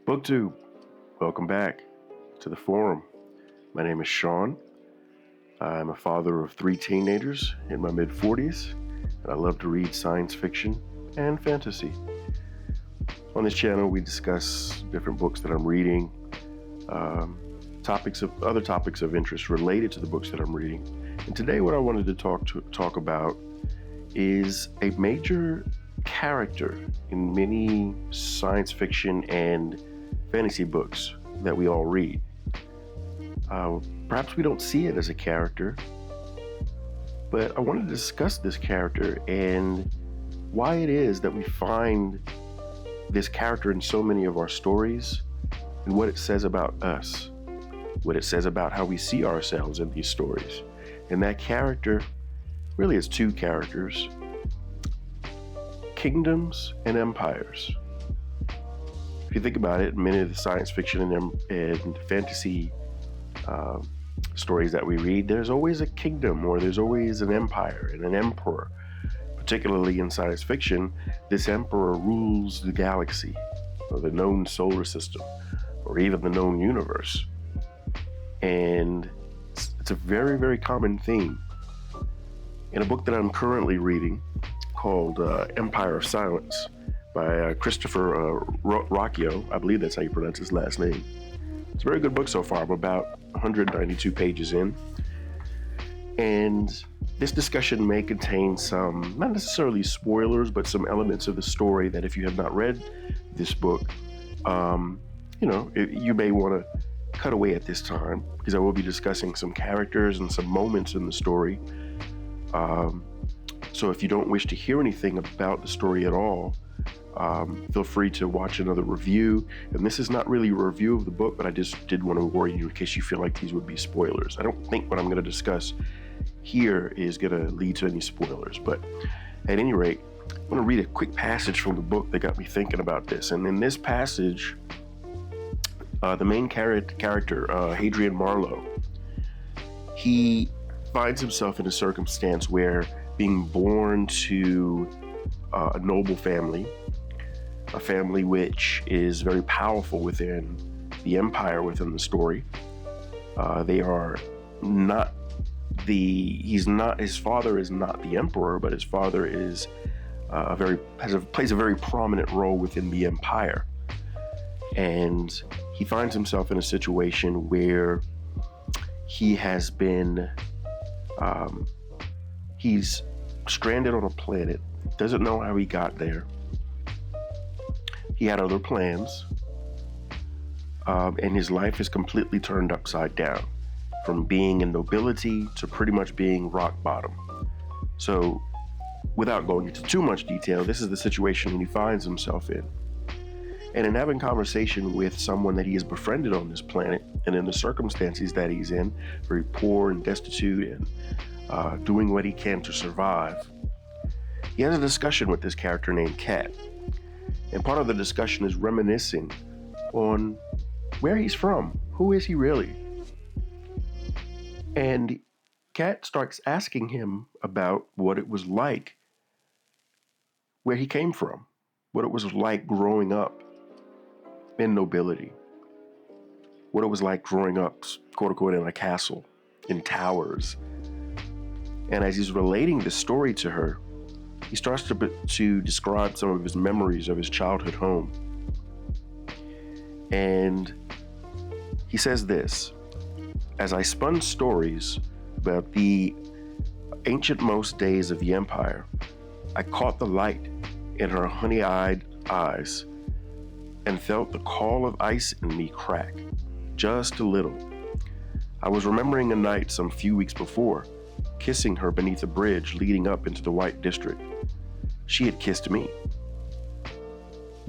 BookTube, welcome back to the forum. My name is Sean. I'm a father of 3 teenagers in my mid-40s, and I love to read science fiction and fantasy. On this channel, we discuss different books that I'm reading, other topics of interest related to the books that I'm reading. And today, what I wanted to talk about is a major character in many science fiction and fantasy books that we all read. Perhaps we don't see it as a character, but I wanted to discuss this character and why it is that we find this character in so many of our stories and what it says about us, what it says about how we see ourselves in these stories. And that character really is 2 characters: kingdoms and empires. If you think about it, many of the science fiction and fantasy stories that we read, there's always a kingdom or there's always an empire and an emperor. Particularly in science fiction, this emperor rules the galaxy or the known solar system or even the known universe. And it's a very, very common theme. In a book that I'm currently reading called Empire of Silence by Christopher Rocchio, I believe that's how you pronounce his last name. It's a very good book so far. I'm about 192 pages in. And this discussion may contain some, not necessarily spoilers, but some elements of the story that if you have not read this book, you may want to cut away at this time, because I will be discussing some characters and some moments in the story. So if you don't wish to hear anything about the story at all, feel free to watch another review. And this is not really a review of the book, but I just did want to warn you in case you feel like these would be spoilers. I don't think what I'm going to discuss here is going to lead to any spoilers, but at any rate, I want to read a quick passage from the book that got me thinking about this. And in this passage, the main character, Hadrian Marlowe, he finds himself in a circumstance where being born to a noble family, a family which is very powerful within the empire within the story. His father is not the emperor, but his father is plays a very prominent role within the empire. And he finds himself in a situation where he has been, he's stranded on a planet, doesn't know how he got there. He had other plans, and his life is completely turned upside down, from being in nobility to pretty much being rock bottom. So, without going into too much detail, this is the situation he finds himself in. And in having conversation with someone that he has befriended on this planet, and in the circumstances that he's in, very poor and destitute and doing what he can to survive, he has a discussion with this character named Kat. And part of the discussion is reminiscing on where he's from. Who is he really? And Kat starts asking him about what it was like, where he came from, what it was like growing up in nobility, what it was like growing up, quote unquote, in a castle, in towers. And as he's relating this story to her, he starts to describe some of his memories of his childhood home. And he says this: as I spun stories about the ancient-most days of the empire, I caught the light in her honey-eyed eyes and felt the call of ice in me crack, just a little. I was remembering a night some few weeks before, kissing her beneath a bridge leading up into the White District. She had kissed me.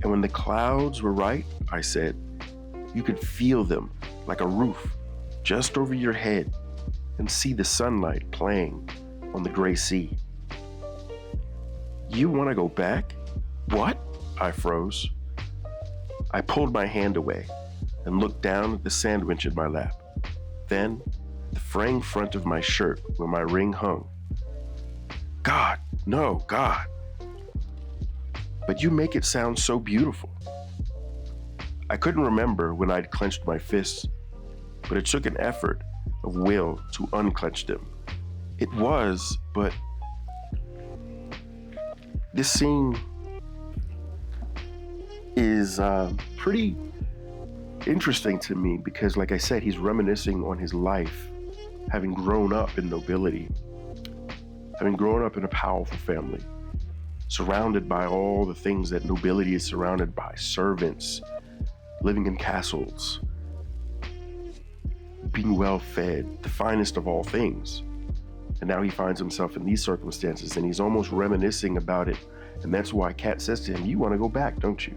And when the clouds were right, I said, you could feel them like a roof just over your head and see the sunlight playing on the gray sea. You want to go back? What? I froze. I pulled my hand away and looked down at the sandwich in my lap. Then, the fraying front of my shirt where my ring hung. God, no, God. But you make it sound so beautiful. I couldn't remember when I'd clenched my fists, but it took an effort of will to unclench them. It was, but this scene is pretty interesting to me because, like I said, he's reminiscing on his life, having grown up in nobility, having grown up in a powerful family, surrounded by all the things that nobility is surrounded by: servants, living in castles, being well fed, the finest of all things. And now he finds himself in these circumstances, and he's almost reminiscing about it. And that's why Kat says to him, "You want to go back, don't you?"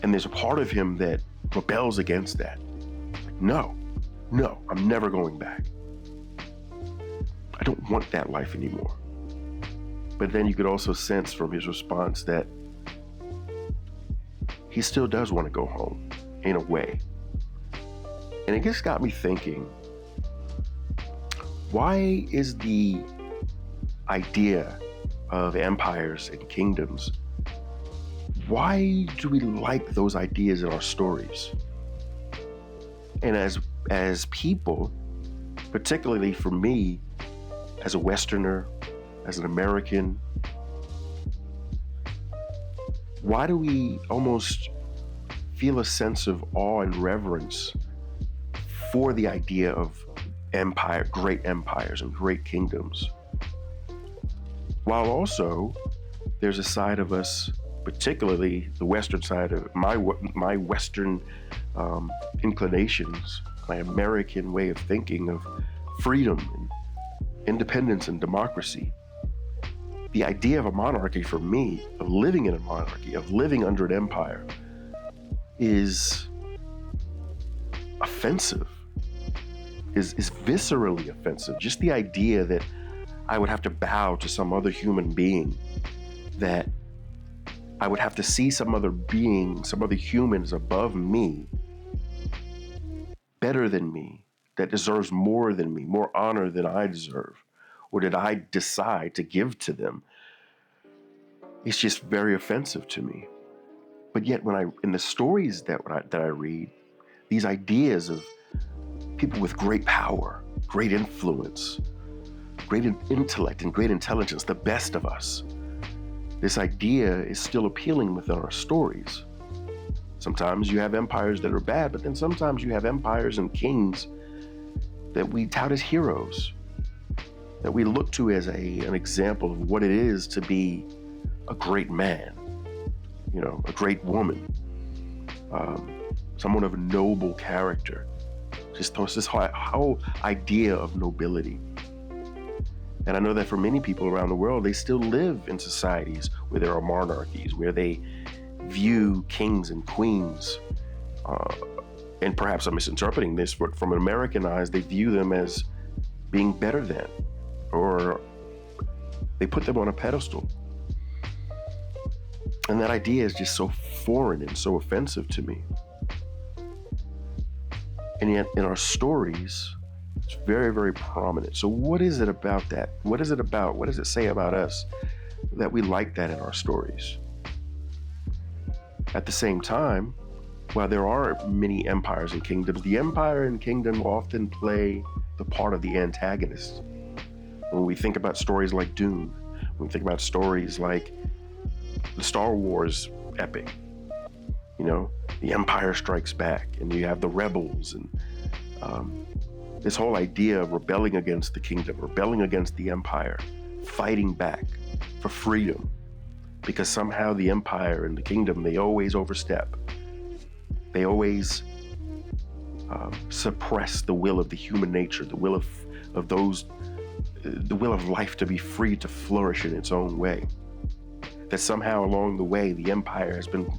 And there's a part of him that rebels against that. Like, no, I'm never going back. I don't want that life anymore. But then you could also sense from his response that he still does want to go home, in a way. And it just got me thinking, why is the idea of empires and kingdoms, why do we like those ideas in our stories? And as people, particularly for me, as a Westerner, as an American, why do we almost feel a sense of awe and reverence for the idea of empire, great empires and great kingdoms? While also, there's a side of us, particularly the Western side of my Western inclinations, my American way of thinking of freedom and independence and democracy. The idea of a monarchy for me, of living in a monarchy, of living under an empire, is offensive, is viscerally offensive. Just the idea that I would have to bow to some other human being, that I would have to see some other being, some other humans above me, better than me, that deserves more than me, more honor than I deserve, or did I decide to give to them? It's just very offensive to me. But yet, in the stories that I read, these ideas of people with great power, great influence, great intellect, and great intelligence, the best of us, this idea is still appealing within our stories. Sometimes you have empires that are bad, but then sometimes you have empires and kings that we tout as heroes, that we look to as an example of what it is to be a great man, a great woman, someone of a noble character. Just this whole idea of nobility. And I know that for many people around the world, they still live in societies where there are monarchies, where they view kings and queens, and perhaps I'm misinterpreting this, but from an American eyes, they view them as being better than, or they put them on a pedestal. And that idea is just so foreign and so offensive to me. And yet in our stories, it's very, very prominent. So what is it about that? What is it about? What does it say about us that we like that in our stories? At the same time, while there are many empires and kingdoms, the empire and kingdom often play the part of the antagonist. When we think about stories like Dune, when we think about stories like the Star Wars epic, the Empire Strikes Back, and you have the rebels, and this whole idea of rebelling against the kingdom, rebelling against the empire, fighting back for freedom, because somehow the empire and the kingdom, they always overstep. They always suppress the will of the human nature, the will of those, the will of life to be free to flourish in its own way. That somehow along the way, the empire has been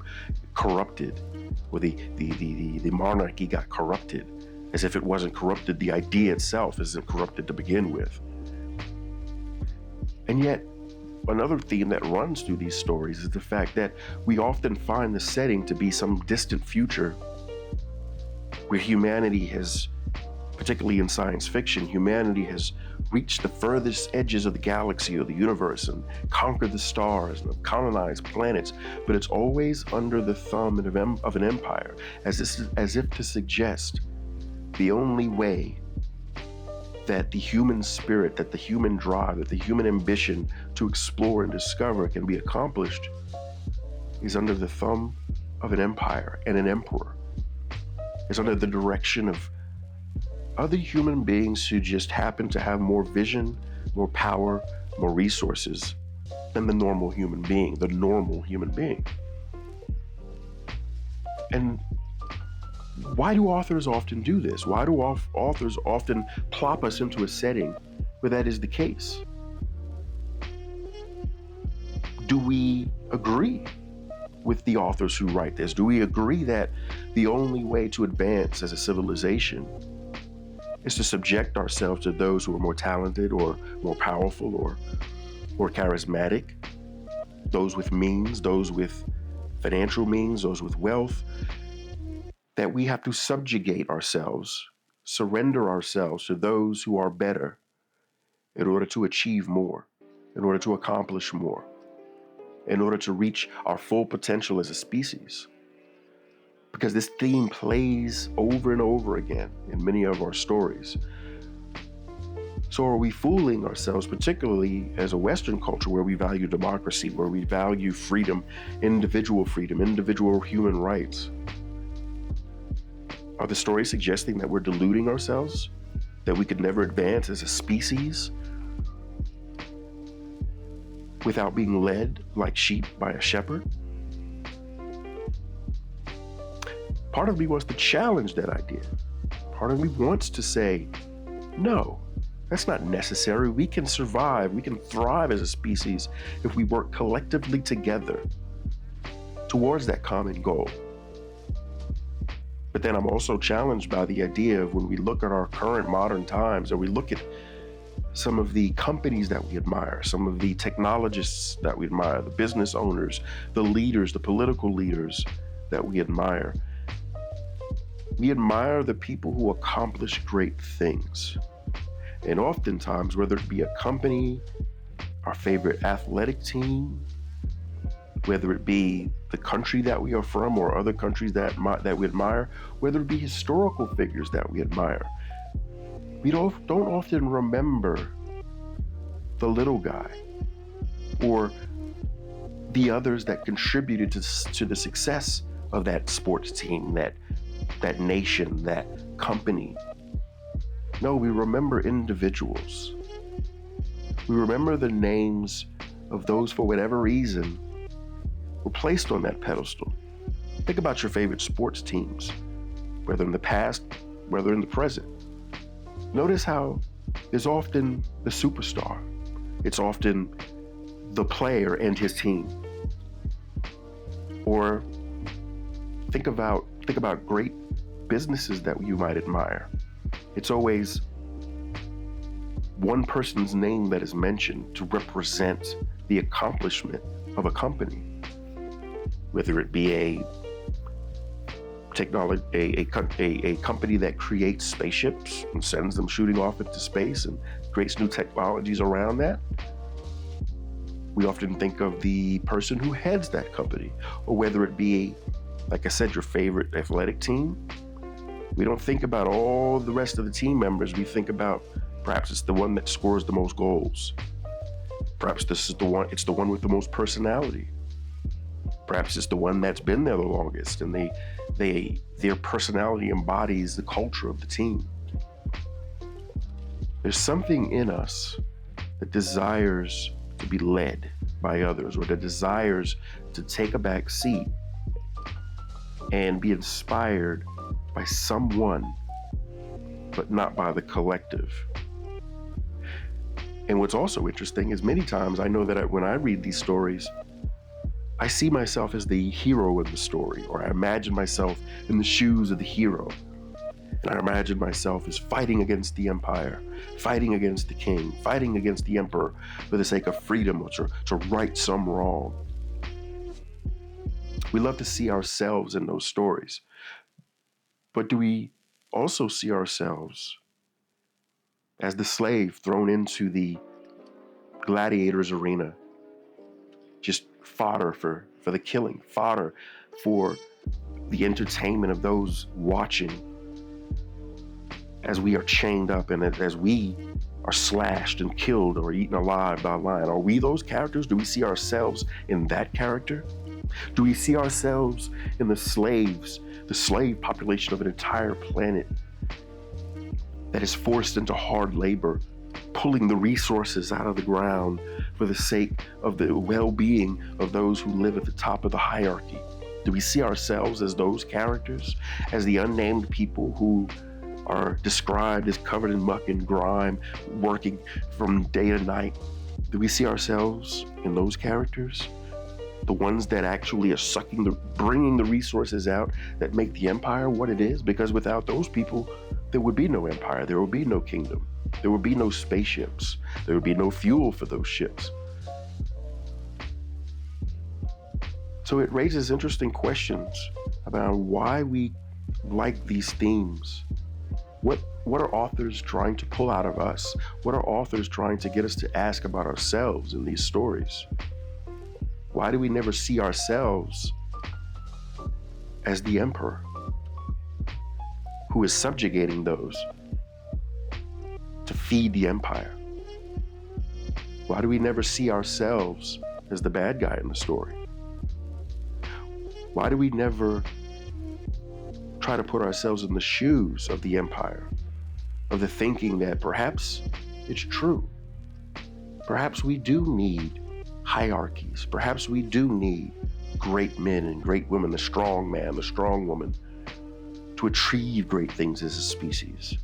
corrupted, or the monarchy got corrupted. As if it wasn't corrupted, the idea itself isn't corrupted to begin with. And yet, another theme that runs through these stories is the fact that we often find the setting to be some distant future where humanity has Particularly in science fiction, humanity has reached the furthest edges of the galaxy or the universe and conquered the stars and colonized planets, but it's always under the thumb of an empire, as if to suggest the only way that the human spirit, that the human drive, that the human ambition to explore and discover can be accomplished is under the thumb of an empire and an emperor. It's under the direction of other human beings who just happen to have more vision, more power, more resources than the normal human being, And why do authors often do this? Why do authors often plop us into a setting where that is the case? Do we agree with the authors who write this? Do we agree that the only way to advance as a civilization is to subject ourselves to those who are more talented or more powerful or charismatic, those with means, those with financial means, those with wealth, that we have to subjugate ourselves, surrender ourselves to those who are better in order to achieve more, in order to accomplish more, in order to reach our full potential as a species? Because this theme plays over and over again in many of our stories. So are we fooling ourselves, particularly as a Western culture where we value democracy, where we value freedom, individual human rights? Are the stories suggesting that we're deluding ourselves, that we could never advance as a species without being led like sheep by a shepherd? Part of me wants to challenge that idea. Part of me wants to say, no, that's not necessary. We can survive, we can thrive as a species if we work collectively together towards that common goal. But then I'm also challenged by the idea of when we look at our current modern times, or we look at some of the companies that we admire, some of the technologists that we admire, the business owners, the leaders, the political leaders that we admire. We admire the people who accomplish great things. And oftentimes, whether it be a company, our favorite athletic team, whether it be the country that we are from or other countries that we admire, whether it be historical figures that we admire, we don't often remember the little guy or the others that contributed to the success of that sports team, that nation, that company. No, we remember individuals. We remember the names of those, for whatever reason, were placed on that pedestal. Think about your favorite sports teams, whether in the past, whether in the present. Notice how there's often the superstar. It's often the player and his team. Or think about great businesses that you might admire. It's always one person's name that is mentioned to represent the accomplishment of a company. Whether it be a company that creates spaceships and sends them shooting off into space and creates new technologies around that. We often think of the person who heads that company, or whether it be, like I said, your favorite athletic team. We don't think about all the rest of the team members. We think about perhaps it's the one that scores the most goals. Perhaps it's the one with the most personality. Perhaps it's the one that's been there the longest, and their personality embodies the culture of the team. There's something in us that desires to be led by others, or that desires to take a back seat and be inspired by someone, but not by the collective. And what's also interesting is many times I know that when I read these stories, I see myself as the hero in the story, or I imagine myself in the shoes of the hero. And I imagine myself as fighting against the empire, fighting against the king, fighting against the emperor for the sake of freedom, or to right some wrong. We love to see ourselves in those stories. But do we also see ourselves as the slave thrown into the gladiator's arena, just fodder for the killing, fodder for the entertainment of those watching, as we are chained up and as we are slashed and killed or eaten alive by a lion. Are we those characters? Do we see ourselves in that character? Do we see ourselves in the slaves, the slave population of an entire planet that is forced into hard labor, pulling the resources out of the ground for the sake of the well-being of those who live at the top of the hierarchy? Do we see ourselves as those characters, as the unnamed people who are described as covered in muck and grime, working from day to night? Do we see ourselves in those characters? The ones that actually are bringing the resources out that make the empire what it is? Because without those people, there would be no empire, there would be no kingdom, there would be no spaceships, there would be no fuel for those ships. So it raises interesting questions about why we like these themes. What are authors trying to pull out of us? What are authors trying to get us to ask about ourselves in these stories? Why do we never see ourselves as the emperor who is subjugating those to feed the empire? Why do we never see ourselves as the bad guy in the story? Why do we never try to put ourselves in the shoes of the empire, of the thinking that perhaps it's true? Perhaps we do need hierarchies. Perhaps we do need great men and great women, the strong man, the strong woman, to achieve great things as a species.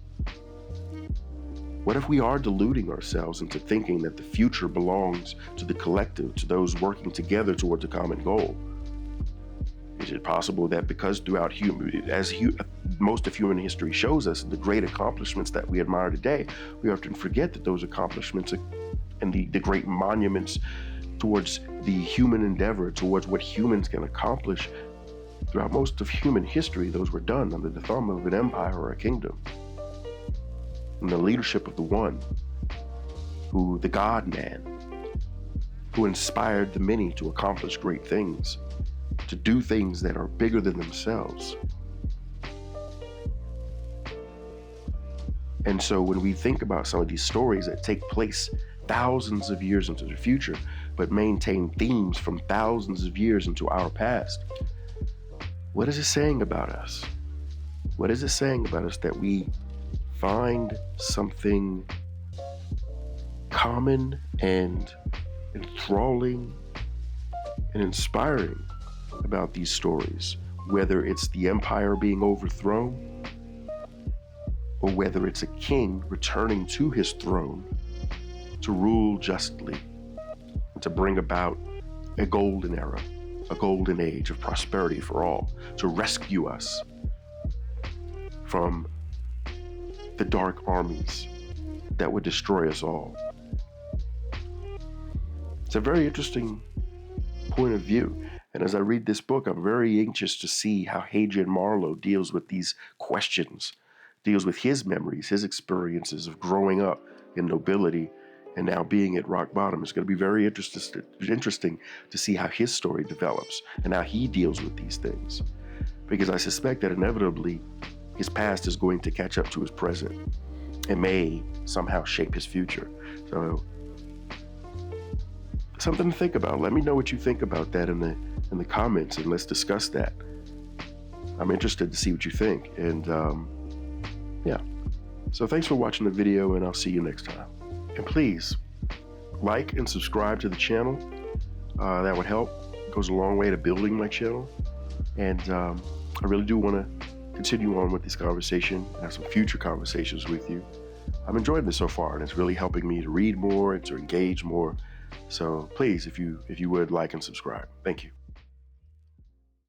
What if we are deluding ourselves into thinking that the future belongs to the collective, to those working together towards a common goal? Is it possible that because throughout most of human history shows us, the great accomplishments that we admire today, we often forget that those accomplishments and the great monuments towards the human endeavor, towards what humans can accomplish throughout most of human history, those were done under the thumb of an empire or a kingdom, in the leadership of the one, the God-man, who inspired the many to accomplish great things, to do things that are bigger than themselves. And so when we think about some of these stories that take place thousands of years into the future, but maintain themes from thousands of years into our past, what is it saying about us? What is it saying about us that we find something common and enthralling and inspiring about these stories, whether it's the empire being overthrown or whether it's a king returning to his throne to rule justly and to bring about a golden era, a golden age of prosperity for all, to rescue us from the dark armies that would destroy us all. It's a very interesting point of view. And as I read this book, I'm very anxious to see how Hadrian Marlowe deals with these questions, deals with his memories, his experiences of growing up in nobility and now being at rock bottom. It's going to be very interesting to see how his story develops and how he deals with these things. Because I suspect that inevitably his past is going to catch up to his present and may somehow shape his future. So something to think about. Let me know what you think about that in the comments, and let's discuss that. I'm interested to see what you think. And yeah. So thanks for watching the video, and I'll see you next time. And please like and subscribe to the channel. That would help. It goes a long way to building my channel. And I really do want to continue on with this conversation and have some future conversations with you. I'm enjoying this so far, and it's really helping me to read more and to engage more. So please, if you would, like and subscribe. Thank you.